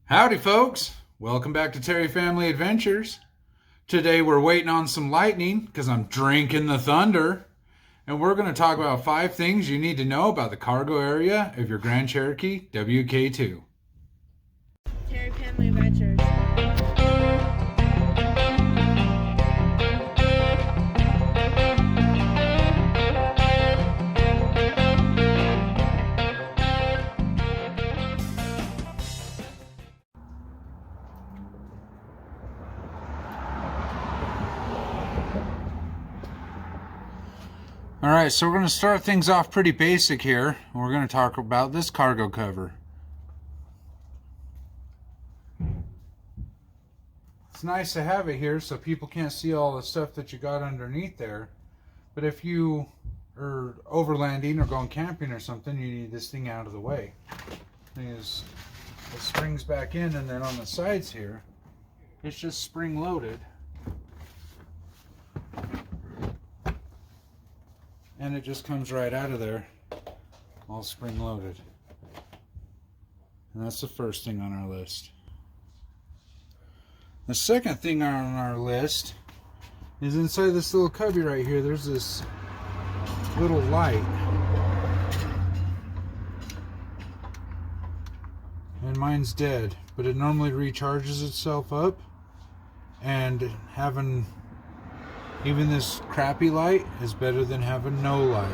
Howdy folks, welcome back to Terry Family Adventures. Today we're waiting on some lightning because I'm drinking the thunder. And we're going to talk about 5 things you need to know about the cargo area of your Grand Cherokee WK2. Terry Family Adventures. Alright, so we're going to start things off pretty basic here. We're going to talk about this cargo cover. It's nice to have it here so people can't see all the stuff that you got underneath there. But if you are overlanding or going camping or something, you need this thing out of the way. It springs back in, and then on the sides here, it's just spring loaded. And it just comes right out of there, all spring loaded. And that's the first thing on our list. The second thing on our list is inside this little cubby right here, there's this little light. And mine's dead, but it normally recharges itself up. And having even this crappy light is better than having no light.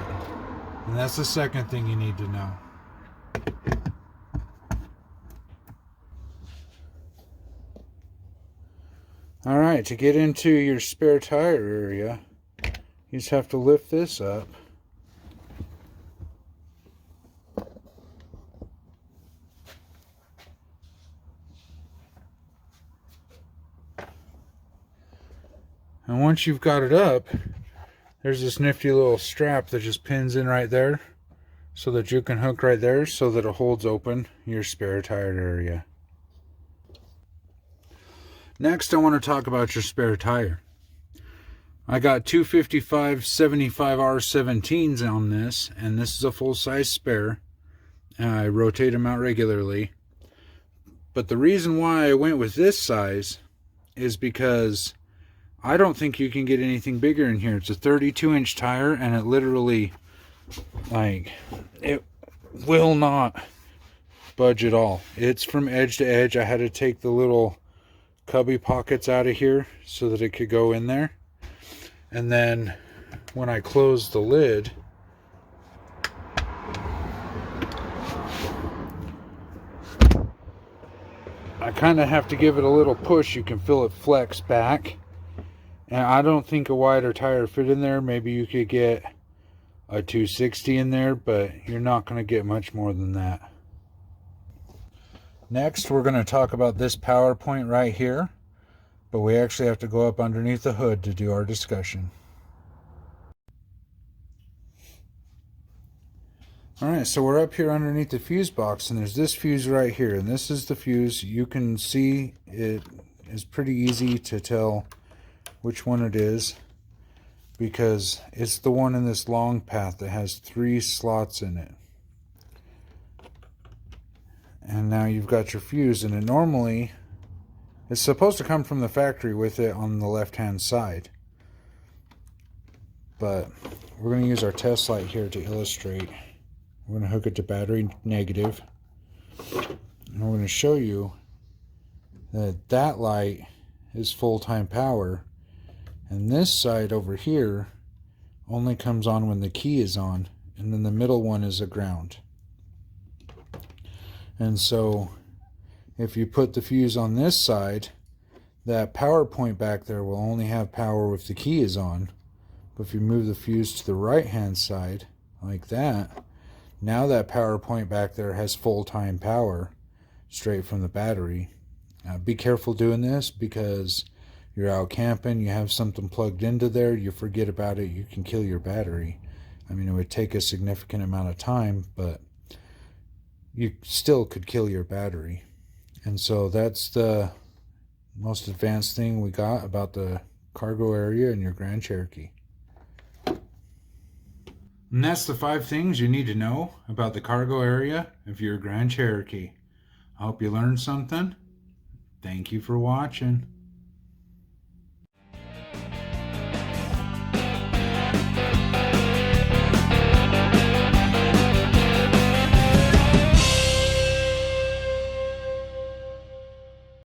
And that's the second thing you need to know. Alright, to get into your spare tire area, you just have to lift this up. And once you've got it up, there's this nifty little strap that just pins in right there so that you can hook right there so that it holds open your spare tire area. Next, I want to talk about your spare tire. I got two 55/75R17s on this, and this is a full-size spare. I rotate them out regularly. But the reason why I went with this size is because I don't think you can get anything bigger in here. It's a 32-inch tire, and it literally, it will not budge at all. It's from edge to edge. I had to take the little cubby pockets out of here so that it could go in there. And then when I close the lid, I kind of have to give it a little push. You can feel it flex back. And I don't think a wider tire fit in there. Maybe you could get a 260 in there, but you're not going to get much more than that. Next, we're going to talk about this power point right here, but we actually have to go up underneath the hood to do our discussion. Alright, so we're up here underneath the fuse box, and there's this fuse right here, and this is the fuse. You can see it is pretty easy to tell which one it is because it's the one in this long path that has 3 slots in it. And now you've got your fuse, and it's supposed to come from the factory with it on the left hand side, but we're going to use our test light here to illustrate. We're going to hook it to battery negative, and we're going to show you that that light is full-time power. And this side over here only comes on when the key is on, and then the middle one is a ground. And so if you put the fuse on this side, that power point back there will only have power if the key is on. But if you move the fuse to the right hand side like that, now that power point back there has full-time power straight from the battery. Be careful doing this because you're out camping, you have something plugged into there, you forget about it, you can kill your battery. I mean, it would take a significant amount of time, but you still could kill your battery. And so that's the most advanced thing we got about the cargo area in your Grand Cherokee. And that's the 5 things you need to know about the cargo area of your Grand Cherokee. I hope you learned something. Thank you for watching.